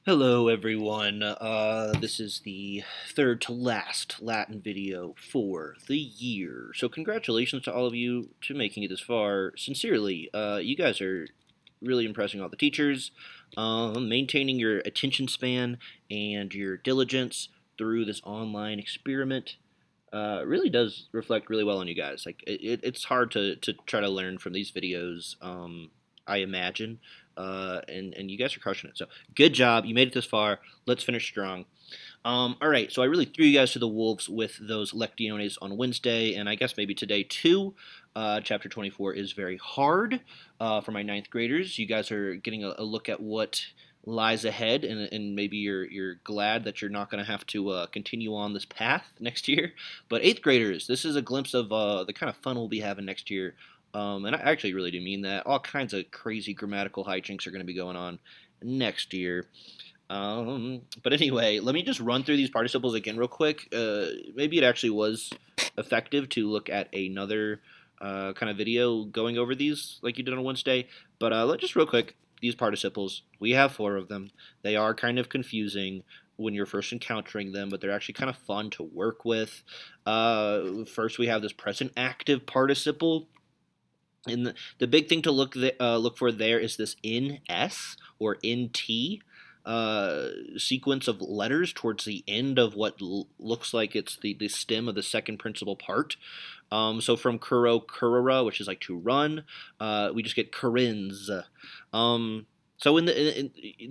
Hello, everyone. This is the third to last Latin video for the year. So, congratulations to all of you to making it this far. Sincerely, you guys are really impressing all the teachers. Maintaining your attention span and your diligence through this online experiment really does reflect really well on you guys. Like it's hard to try to learn from these videos. I imagine, and you guys are crushing it. So good job, you made it this far. Let's finish strong. All right, so I really threw you guys to the wolves with those lectiones on Wednesday, and I guess maybe today too. Chapter 24 is very hard for my ninth graders. You guys are getting a look at what lies ahead, and maybe you're glad that you're not going to have to continue on this path next year. But eighth graders, this is a glimpse of the kind of fun we'll be having next year. And I actually really do mean that. All kinds of crazy grammatical hijinks are going to be going on next year. But anyway, let me just run through these participles again real quick. Maybe it actually was effective to look at another kind of video going over these like you did on Wednesday. But let's just real quick, these participles, we have four of them. They are kind of confusing when you're first encountering them, but they're actually kind of fun to work with. First, we have this present active participle. And the big thing to look for there is this ns or nt sequence of letters towards the end of what looks like it's the stem of the second principal part. So from kuro, kurara, which is like to run, we just get kurins. So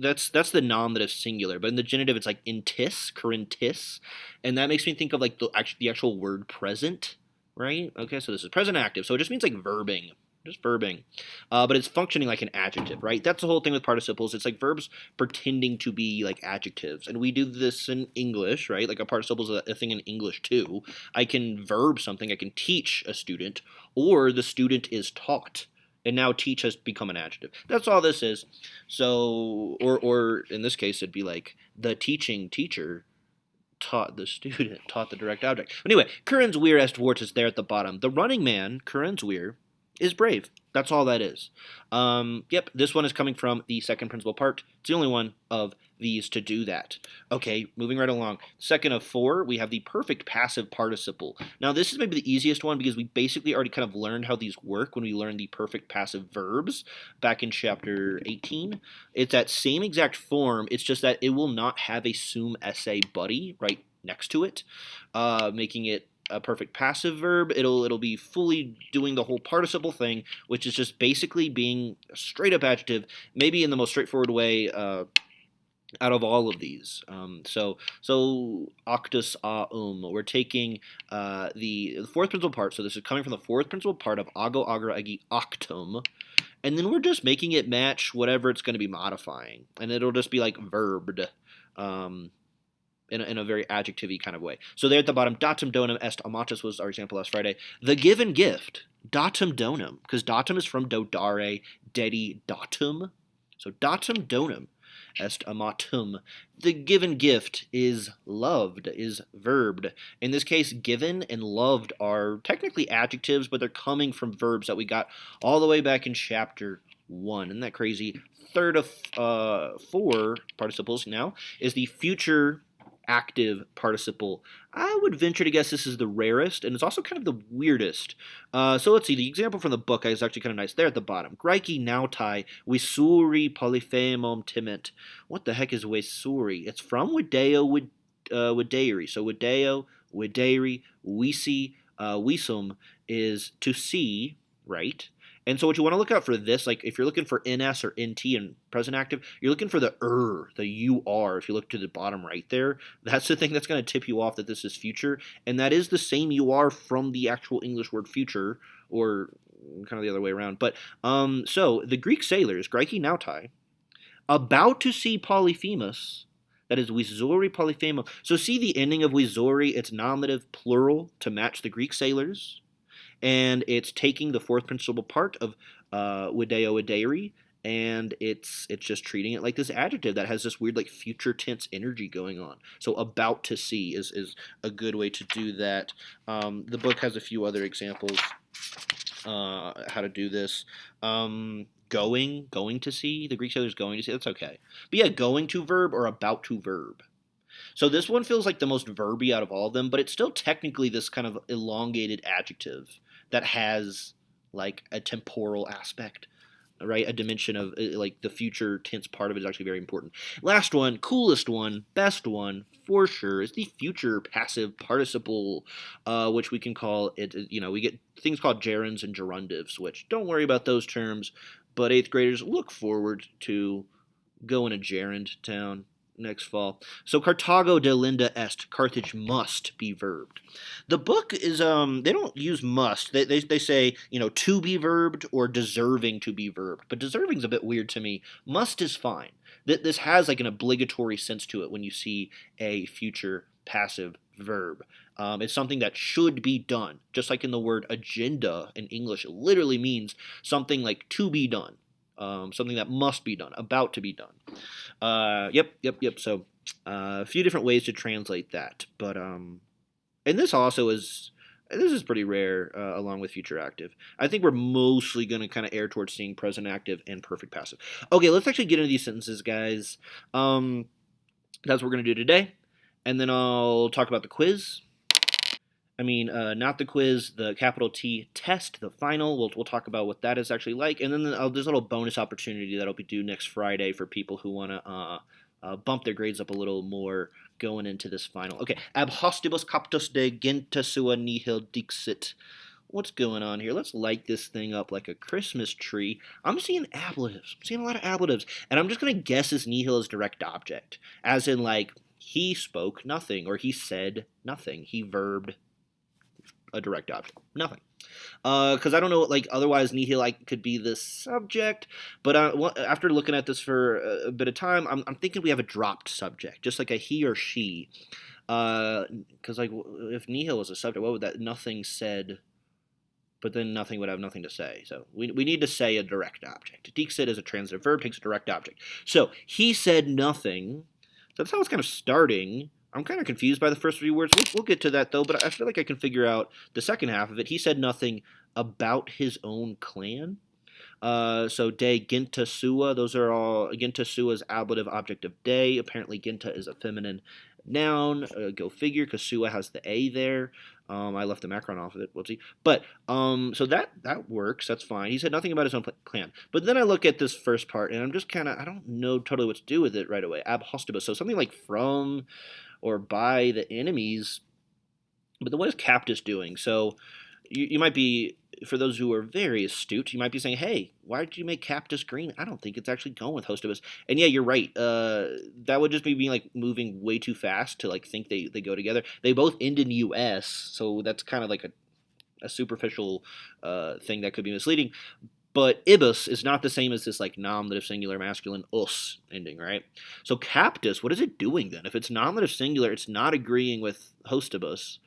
that's the nominative singular, but in the genitive it's like intis, kurintis, and that makes me think of like the actual word present, right? Okay, so this is present active, so it just means like verbing, just verbing, but it's functioning like an adjective, right? That's the whole thing with participles. It's like verbs pretending to be like adjectives, and we do this in English, right? Like a participle is a thing in English too. I can verb something. I can teach a student, or the student is taught, and now teach has become an adjective. That's all this is. So, or in this case, it'd be like the teaching teacher taught the student, taught the direct object. Anyway, Currens Weir est Wort is there at the bottom. The running man, Currens Weir, is brave. That's all that is. Yep, this one is coming from the second principal part. It's the only one of these to do that. Okay, moving right along. Second of four, we have the perfect passive participle. Now, this is maybe the easiest one because we basically already kind of learned how these work when we learned the perfect passive verbs back in chapter 18. It's that same exact form. It's just that it will not have a sum essay buddy right next to it, making it a perfect passive verb. It'll be fully doing the whole participle thing, which is just basically being a straight up adjective, maybe in the most straightforward way out of all of these. So octus we're taking the fourth principal part. So this is coming from the fourth principal part of ago agra egi octum. And then we're just making it match whatever it's going to be modifying. And it'll just be like verbed. In a very adjective-y kind of way. So there at the bottom, datum donum est amatus was our example last Friday. The given gift, datum donum, because datum is from dodare, dedi datum. So datum donum est amatum. The given gift is loved, is verbed. In this case, given and loved are technically adjectives, but they're coming from verbs that we got all the way back in chapter 1. Isn't that crazy? Third of four participles now is the future active participle. I would venture to guess this is the rarest, and it's also kind of the weirdest. So let's see. The example from the book is actually kind of nice. There at the bottom. Graiki nautai wisuri polyphamom timent. What the heck is wisuri? It's from Wideo Wideri. So Wideo, Wideri, Wisi, Wisum is to see, right? And so what you want to look out for this, like if you're looking for ns or nt in present active, you're looking for the the ur. If you look to the bottom right there, that's the thing that's going to tip you off that this is future, and that is the same ur from the actual English word future, or kind of the other way around. But so the Greek sailors, Graiki nautai, about to see Polyphemus. That is Wizori Polyphemo. So see the ending of Wizori, it's nominative plural to match the Greek sailors, and it's taking the fourth principal part of Wideo Wideri, and it's just treating it like this adjective that has this weird like future tense energy going on. So about to see is a good way to do that. The book has a few other examples how to do this. going to see. The Greek sailor's going to see. That's okay. But yeah, going to verb or about to verb. So this one feels like the most verby out of all of them, but it's still technically this kind of elongated adjective that has like a temporal aspect, right? A dimension of like the future tense part of it is actually very important. Last one, coolest one, best one for sure is the future passive participle, which we can call it. We get things called gerunds and gerundives, which don't worry about those terms, but eighth graders look forward to going to gerund town next fall. So Carthago delenda est, Carthage must be verbed. The book is they don't use must. They say, to be verbed or deserving to be verbed. But deserving's a bit weird to me. Must is fine. This has like an obligatory sense to it when you see a future passive verb. It's something that should be done. Just like in the word agenda in English, it literally means something like to be done. Something that must be done, about to be done. Yep. So, a few different ways to translate that, but and this is pretty rare, along with future active. I think we're mostly going to kind of err towards seeing present active and perfect passive. Okay, let's actually get into these sentences, guys. That's what we're going to do today, and then I'll talk about the quiz. Not the quiz, the capital T test, the final. We'll talk about what that is actually like, and then there's a little bonus opportunity that'll be due next Friday for people who want to bump their grades up a little more going into this final. Okay, ab hostibus captus de genta sua nihil dixit. What's going on here? Let's light this thing up like a Christmas tree. I'm seeing ablatives. I'm seeing a lot of ablatives, and I'm just gonna guess this nihil is direct object, as in like he spoke nothing or he said nothing. He verbed a direct object. Nothing. Because I don't know, like, otherwise nihil could be the subject, but after looking at this for a bit of time, I'm thinking we have a dropped subject, just like a he or she. Because, like, if nihil was a subject, what would that, nothing said, but then nothing would have nothing to say. So we need to say a direct object. Dixit is a transitive verb, takes a direct object. So he said nothing. That's how it's kind of starting. I'm kind of confused by the first few words. We'll get to that, though, but I feel like I can figure out the second half of it. He said nothing about his own clan. So de Ginta Sua, those are all, Ginta Sua's ablative object of de. Apparently Ginta is a feminine noun. Go figure, because Sua has the A there. I left the macron off of it, whoopsie. But, so that works, that's fine. He said nothing about his own clan. But then I look at this first part, and I'm just kind of, I don't know totally what to do with it right away. Ab hostibus, so something like from or by the enemies. But then what is Captus doing? So you might be, for those who are very astute, you might be saying, hey, why did you make Captus green? I don't think it's actually going with hostibus. And yeah, you're right. That would just be me like moving way too fast to like think they go together. They both end in US, so that's kind of like a superficial thing that could be misleading. But ibus is not the same as this like nominative singular masculine us ending, right? So captus, what is it doing then? If it's nominative singular, it's not agreeing with hostibus.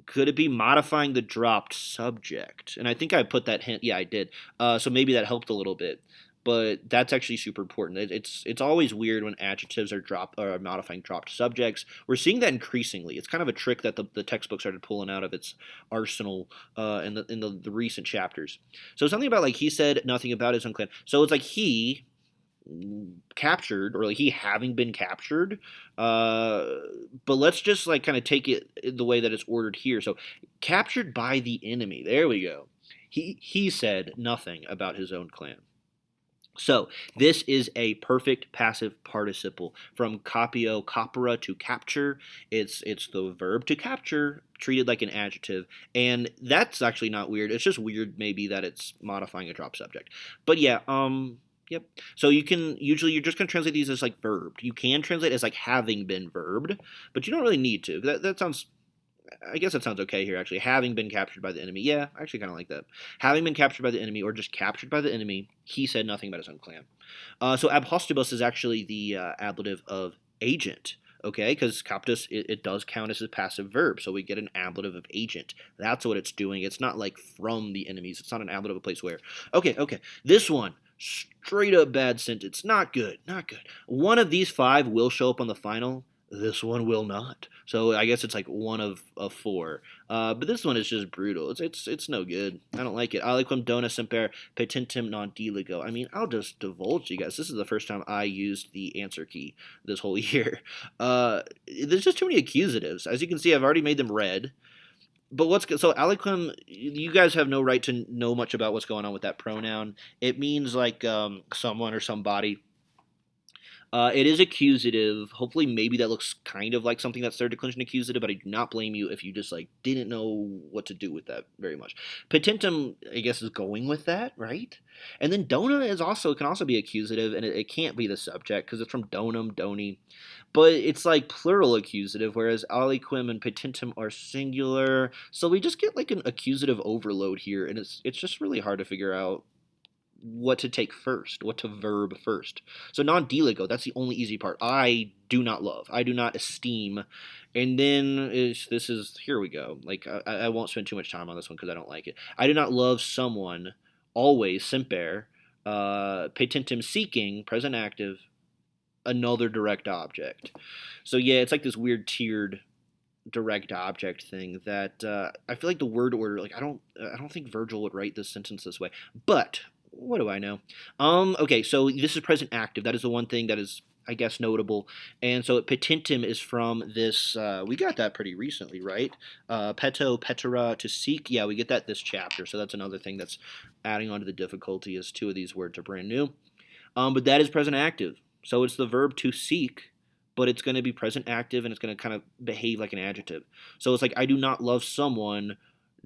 Could it be modifying the dropped subject? And I think I put that hint. Yeah, I did. So maybe that helped a little bit. But that's actually super important. It's always weird when adjectives are modifying dropped subjects. We're seeing that increasingly. It's kind of a trick that the textbook started pulling out of its arsenal in the recent chapters. So something about like he said nothing about his own clan. So it's like he captured, or like he having been captured. But let's just like kind of take it the way that it's ordered here. So captured by the enemy. There we go. He said nothing about his own clan. So this is a perfect passive participle from capio, capere, to capture. It's the verb to capture treated like an adjective, and that's actually not weird. It's just weird maybe that it's modifying a drop subject. But yeah, yep. So you're just going to translate these as like verbed. You can translate as like having been verbed, but you don't really need to. That sounds, I guess that sounds okay here, actually. Having been captured by the enemy. Yeah, I actually kind of like that. Having been captured by the enemy, or just captured by the enemy, he said nothing about his own clan. So ab hostibus is actually the ablative of agent, okay? Because captus, it does count as a passive verb, so we get an ablative of agent. That's what it's doing. It's not like from the enemies. It's not an ablative of place where. Okay. This one, straight up bad sentence. Not good. One of these five will show up on the final. This one will not. So I guess it's like one of four. But this one is just brutal. It's no good. I don't like it. Aliquem dona semper petitum non diligo. I mean, I'll just divulge you guys. This is the first time I used the answer key this whole year. There's just too many accusatives. As you can see, I've already made them red. But so aliquem? You guys have no right to know much about what's going on with that pronoun. It means like someone or somebody. It is accusative. Hopefully, maybe that looks kind of like something that's third declension accusative, but I do not blame you if you just like didn't know what to do with that very much. Potentum, I guess, is going with that, right? And then dona is also can also be accusative, and it can't be the subject because it's from donum, doni, but it's like plural accusative, whereas aliquem and potentum are singular. So we just get like an accusative overload here, and it's just really hard to figure out what to take first, what to verb first. So non-deligo, that's the only easy part. I do not love, I do not esteem, and then this is here we go. Like I won't spend too much time on this one because I don't like it. I do not love someone always semper, patentum seeking present active another direct object. So yeah, it's like this weird tiered direct object thing that I feel like the word order, like I don't think Virgil would write this sentence this way, but what do I know? Okay, so this is present active. That is the one thing that is, I guess, notable. And so petitum is from this. We got that pretty recently, right? Peto, petera, to seek. Yeah, we get that this chapter. So that's another thing that's adding on to the difficulty. Is two of these words are brand new. But that is present active. So it's the verb to seek, but it's going to be present active and it's going to kind of behave like an adjective. So it's like I do not love someone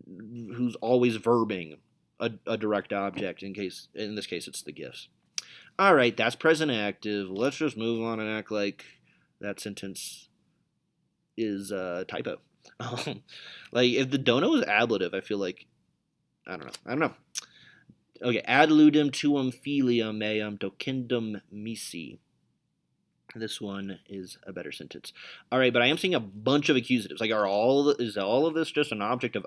who's always verbing a direct object. In this case it's the gifts. All right, that's present active. Let's just move on and act like that sentence is a typo. Like if the dono is ablative, I feel like I don't know. Okay, ad ludum tuum filium meum docendum misi. This one is a better sentence. All right, but I am seeing a bunch of accusatives. Like, is all of this just an object of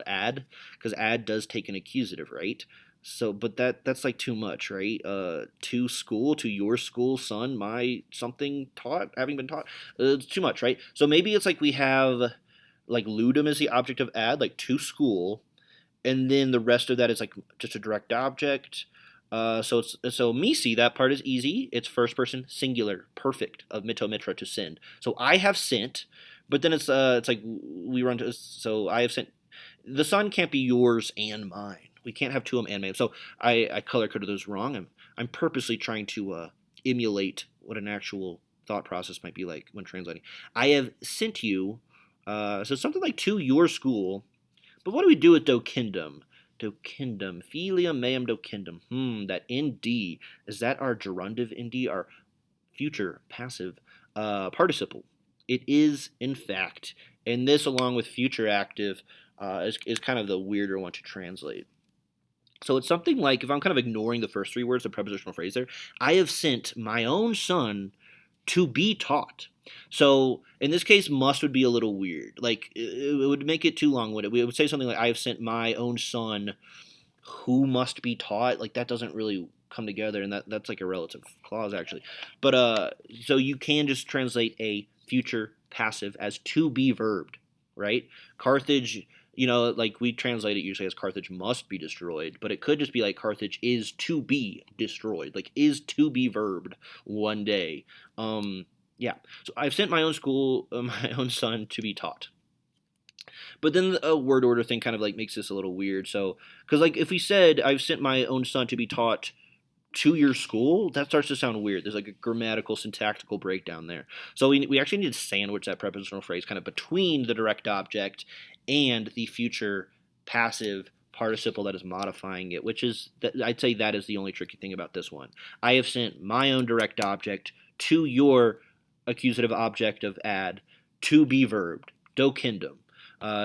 ad? Because ad does take an accusative, right? So, but that's like too much, right? To school, to your school, son, my something taught, having been taught. It's too much, right? So maybe it's like we have like ludum is the object of ad, like to school, and then the rest of that is like just a direct object. So misi, that part is easy. It's first person singular, perfect of mito mitra to send. So I have sent, but then it's like we run to so I have sent. The sun can't be yours and mine. We can't have tuum and mine. So I color coded those wrong. I'm purposely trying to emulate what an actual thought process might be like when translating. I have sent you, so something like to your school. But what do we do with docendum? Docendum. Filium meum docendum. That nd. Is that our gerundive nd, our future passive participle? It is, in fact. And this, along with future active, is kind of the weirder one to translate. So it's something like, if I'm kind of ignoring the first three words, the prepositional phrase there, I have sent my own son to be taught. So in this case, must would be a little weird. Like it would make it too long. Would it? We would say something like, "I have sent my own son, who must be taught." Like that doesn't really come together, and that's like a relative clause actually. But so you can just translate a future passive as to be verbed, right? Carthage. Like we translate it usually as Carthage must be destroyed, but it could just be like Carthage is to be destroyed, like is to be verbed one day. Yeah. So I've sent my own school, my own son to be taught. But then a word order thing kind of like makes this a little weird. So, because like if we said I've sent my own son to be taught to your school, that starts to sound weird. There's like a grammatical, syntactical breakdown there. So we actually need to sandwich that prepositional phrase kind of between the direct object and the future passive participle that is modifying it, which is, I'd say that is the only tricky thing about this one. I have sent my own direct object to your accusative object of ad to be verbed, docendum.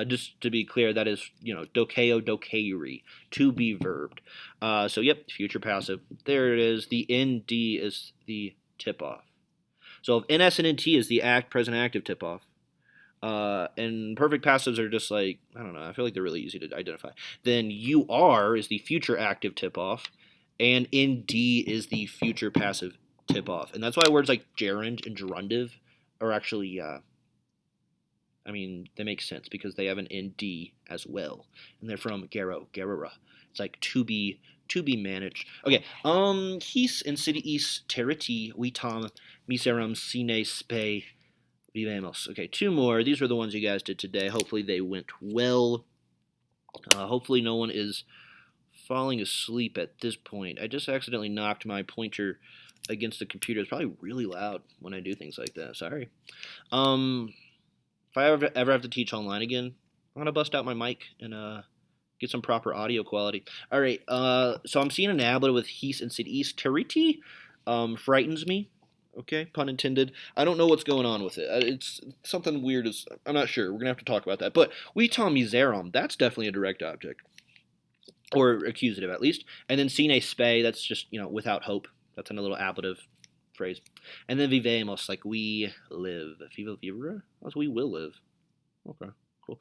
Just to be clear, that is, dokeo, dokeiri, to be verbed. So, yep, future passive. There it is. The nd is the tip-off. So, if ns and nt is the present active tip-off, and perfect passives are just like, I don't know, I feel like they're really easy to identify. Then you are is the future active tip-off, and nd is the future passive tip-off. And that's why words like gerund and gerundive are actually, I mean, they make sense because they have an ND as well, and they're from Gerera. It's like to be managed. Okay, his in city east teriti vitam miserum sine spe vivemos. Okay, two more. These were the ones you guys did today. Hopefully they went well. Hopefully no one is falling asleep at this point. I just accidentally knocked my pointer against the computer. It's probably really loud when I do things like that. Sorry. If I ever have to teach online again, I'm gonna bust out my mic and get some proper audio quality. All right. So I'm seeing an ablet with Heath and Sid East. Teriti frightens me. Okay, pun intended. I don't know what's going on with it. It's something weird. I'm not sure. We're gonna have to talk about that. But we Tom Miserum, that's definitely a direct object, or accusative at least. And then sine spe, that's just without hope. That's another little ablative phrase. And then vivemos, like we live. Viva vivere? That's we will live. Okay, cool.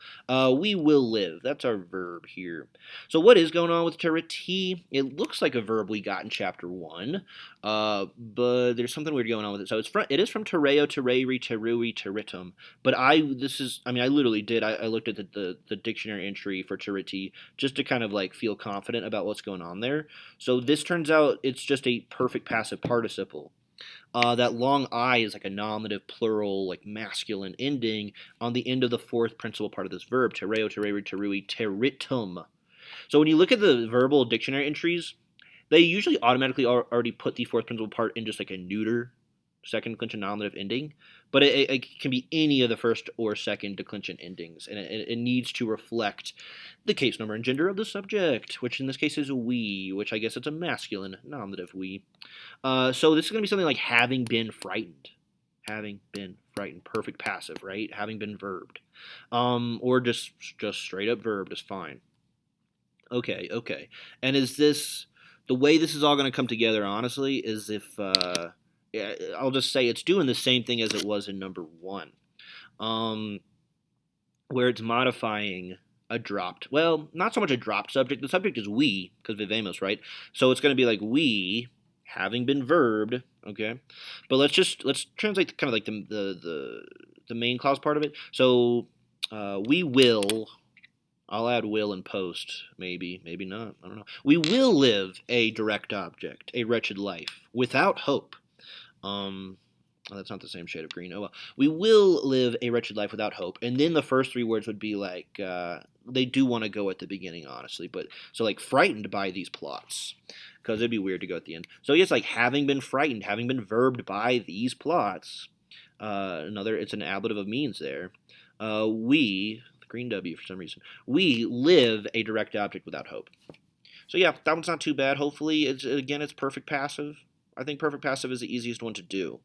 We will live. That's our verb here. So what is going on with teriti? It looks like a verb we got in chapter 1, but there's something weird going on with it. So it is from terreo, terreri, terui, territum. But I literally did. I looked at the dictionary entry for teriti just to kind of like feel confident about what's going on there. So this turns out it's just a perfect passive participle. That long I is like a nominative plural, like masculine ending on the end of the fourth principal part of this verb, terreo, terreri, terui, territum. So when you look at the verbal dictionary entries, they usually automatically already put the fourth principal part in just like a neuter second declension nominative ending, but it can be any of the first or second declension endings, and it needs to reflect the case number and gender of the subject, which in this case is we, which I guess it's a masculine nominative we. So this is going to be something like having been frightened. Having been frightened. Perfect passive, right? Having been verbed. Or just straight up verbed is fine. Okay. And is this... The way this is all going to come together, honestly, is if... I'll just say it's doing the same thing as it was in number 1. Where it's modifying a dropped... Well, not so much a dropped subject. The subject is we, because vivemos, right? So it's going to be like we... having been verbed, okay? But let's translate kind of like the main clause part of it. So we will, I'll add will in post, maybe not, I don't know. We will live a direct object, a wretched life, without hope. That's not the same shade of green. Oh well. We will live a wretched life without hope. And then the first 3 words would be like, they do want to go at the beginning, honestly. But so like frightened by these plots, because it'd be weird to go at the end. So yes, like having been frightened, having been verbed by these plots. It's an ablative of means there. We, the green W for some reason, we live a direct object without hope. So yeah, that one's not too bad. Hopefully, it's perfect passive. I think perfect passive is the easiest one to do.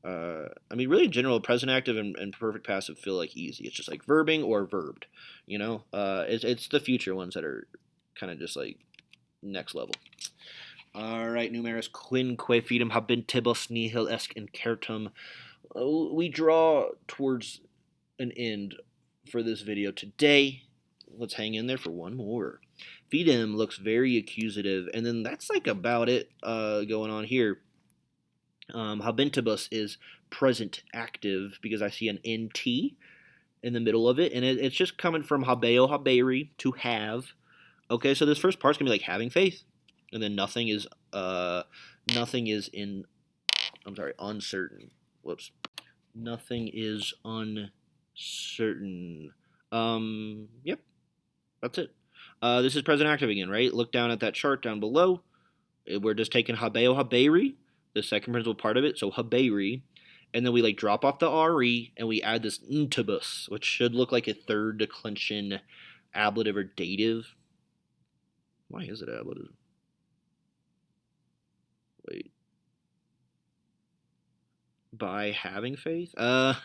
Really, in general, present active and perfect passive feel like easy. It's just like verbing or verbed, It's the future ones that are kind of just like next level. All right, numerus quinque fidem habentibus nihil est incertum. We draw towards an end for this video today. Let's hang in there for one more. Fidem looks very accusative, and then that's like about it going on here. Habentibus is present active because I see an NT in the middle of it, and it's just coming from habeo, haberi, to have. Okay, so this first part's going to be like having faith, and then nothing is uncertain. Whoops. Nothing is uncertain. Yep, that's it. This is present active again, right? Look down at that chart down below. We're just taking habeo, haberi, the second principal part of it, so haberi, and then we like drop off the re, and we add this ntibus, which should look like a third declension ablative or dative. Why is it ablative? Wait. By having faith? Oh.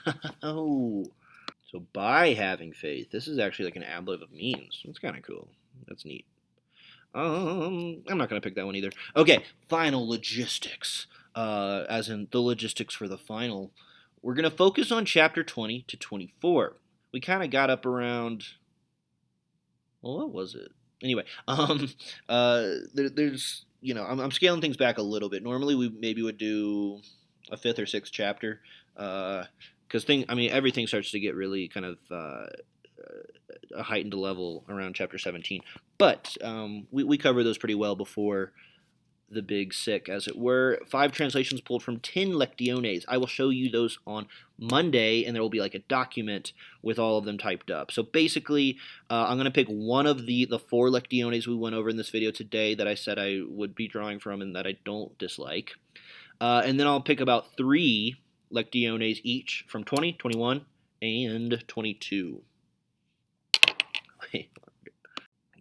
So by having faith, this is actually like an ablative of means. That's kind of cool. That's neat. I'm not going to pick that one either. Okay, final logistics. As in the logistics for the final. We're going to focus on chapter 20 to 24. We kind of got up around... Well, what was it? Anyway, there's... I'm scaling things back a little bit. Normally we maybe would do a fifth or sixth chapter, because everything starts to get really kind of a heightened level around chapter 17. But we cover those pretty well before the big sick, as it were. 5 translations pulled from 10 lectiones. I will show you those on Monday, and there will be like a document with all of them typed up. So basically, I'm going to pick one of the 4 lectiones we went over in this video today that I said I would be drawing from and that I don't dislike. And then I'll pick about 3 lectiones each from 20, 21, and 22.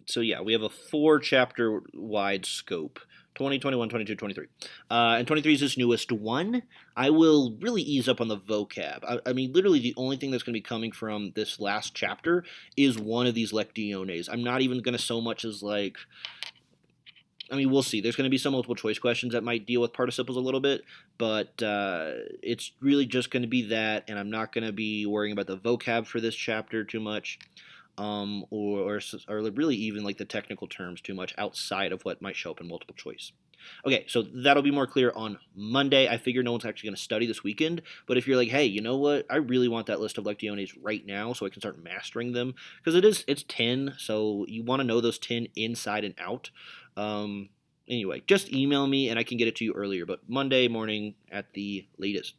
So yeah, we have a 4-chapter wide scope. 20, 21, 22, 23. And 23 is this newest one. I will really ease up on the vocab. I mean, literally the only thing that's going to be coming from this last chapter is one of these lectiones. I'm not even going to so much as like... I mean, we'll see. There's going to be some multiple choice questions that might deal with participles a little bit, but it's really just going to be that, and I'm not going to be worrying about the vocab for this chapter too much. Or really even like the technical terms too much outside of what might show up in multiple choice. Okay, so that'll be more clear on Monday. I figure no one's actually going to study this weekend, but if you're like, hey, you know what, I really want that list of lectiones right now so I can start mastering them, because it's 10, so you want to know those 10 inside and out. Anyway, just email me and I can get it to you earlier, but Monday morning at the latest.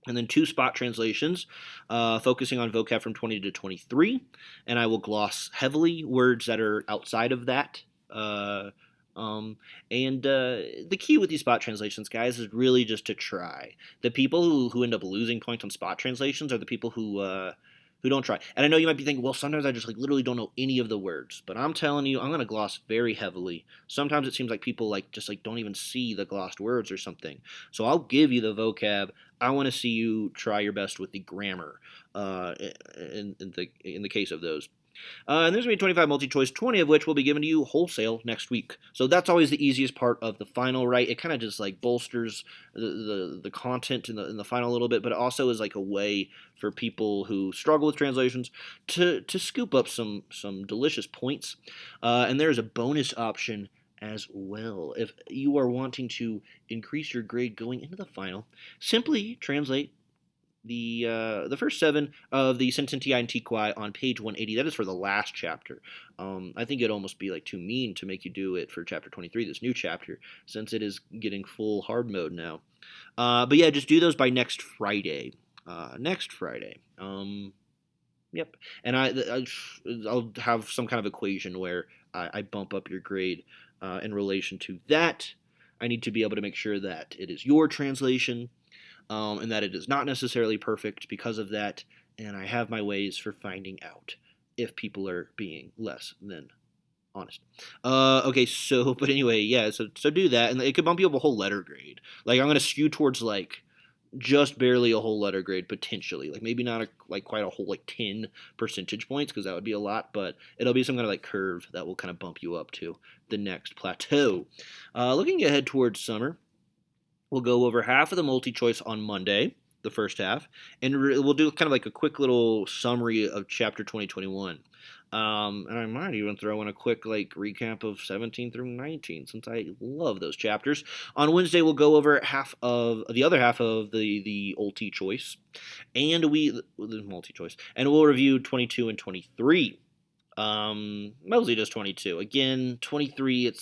And then 2 spot translations, focusing on vocab from 20 to 23, and I will gloss heavily words that are outside of that. The key with these spot translations, guys, is really just to try. The people who end up losing points on spot translations are the people who don't try. And I know you might be thinking, well, sometimes I just like literally don't know any of the words, but I'm telling you, I'm going to gloss very heavily. Sometimes it seems like people just don't even see the glossed words or something. So I'll give you the vocab. I want to see you try your best with the grammar in the case of those. And there's going to be 25 multi-choice, 20 of which will be given to you wholesale next week. So that's always the easiest part of the final, right? It kind of just like bolsters the content in the final a little bit, but it also is like a way for people who struggle with translations to scoop up some delicious points. And there's a bonus option as well. If you are wanting to increase your grade going into the final, simply translate the first 7 of the Sententii Antiqui on page 180. That is for the last chapter. I think it'd almost be like too mean to make you do it for chapter 23, this new chapter, since it is getting full hard mode now. But yeah, just do those by next Friday. Yep. And I'll have some kind of equation where I bump up your grade in relation to that. I need to be able to make sure that it is your translation, and that it is not necessarily perfect because of that, and I have my ways for finding out if people are being less than honest. Okay, but anyway, yeah, so do that, and it could bump you up a whole letter grade. Like, I'm going to skew towards, like, just barely a whole letter grade, potentially. Like, maybe not, quite a whole, 10 percentage points, because that would be a lot, but it'll be some kind of, curve that will kind of bump you up to the next plateau. Looking ahead towards summer, we'll go over half of the multi-choice on Monday, the first half, and we'll do kind of like a quick little summary of chapter 2021. And I might even throw in a quick recap of 17 through 19, since I love those chapters. On Wednesday, we'll go over the other half of the multi-choice, and we'll review 22 and 23. Mostly just 22. Again, 23,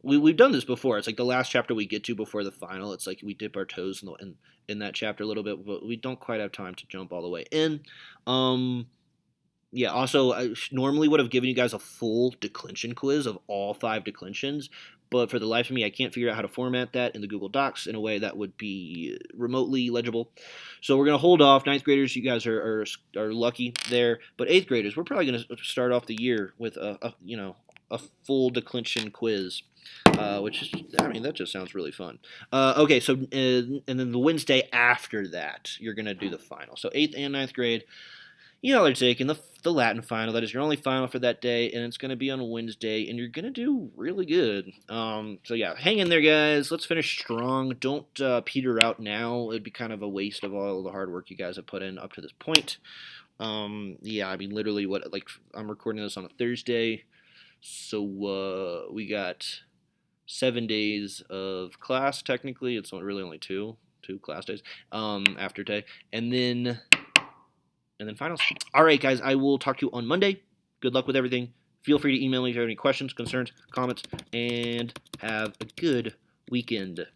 we've done this before. It's like the last chapter we get to before the final. It's like we dip our toes in that chapter a little bit, but we don't quite have time to jump all the way in. Yeah, also, I normally would have given you guys a full declension quiz of all 5 declensions, but for the life of me, I can't figure out how to format that in the Google Docs in a way that would be remotely legible. So we're going to hold off. 9th graders, you guys are lucky there, but 8th graders, we're probably going to start off the year with a full declension quiz. Which is, that just sounds really fun. Okay, so, and then the Wednesday after that, you're going to do the final. So 8th and 9th grade, y'all are taking the Latin final. That is your only final for that day, and it's going to be on Wednesday, and you're going to do really good. So yeah, hang in there, guys. Let's finish strong. Don't peter out now. It'd be kind of a waste of all the hard work you guys have put in up to this point. Yeah, literally, I'm recording this on a Thursday, so we got 7 days of class. Technically, it's really only 2. 2 class days after today, and then finals. All right, guys, I will talk to you on Monday. Good luck with everything. Feel free to email me if you have any questions, concerns, comments, and have a good weekend.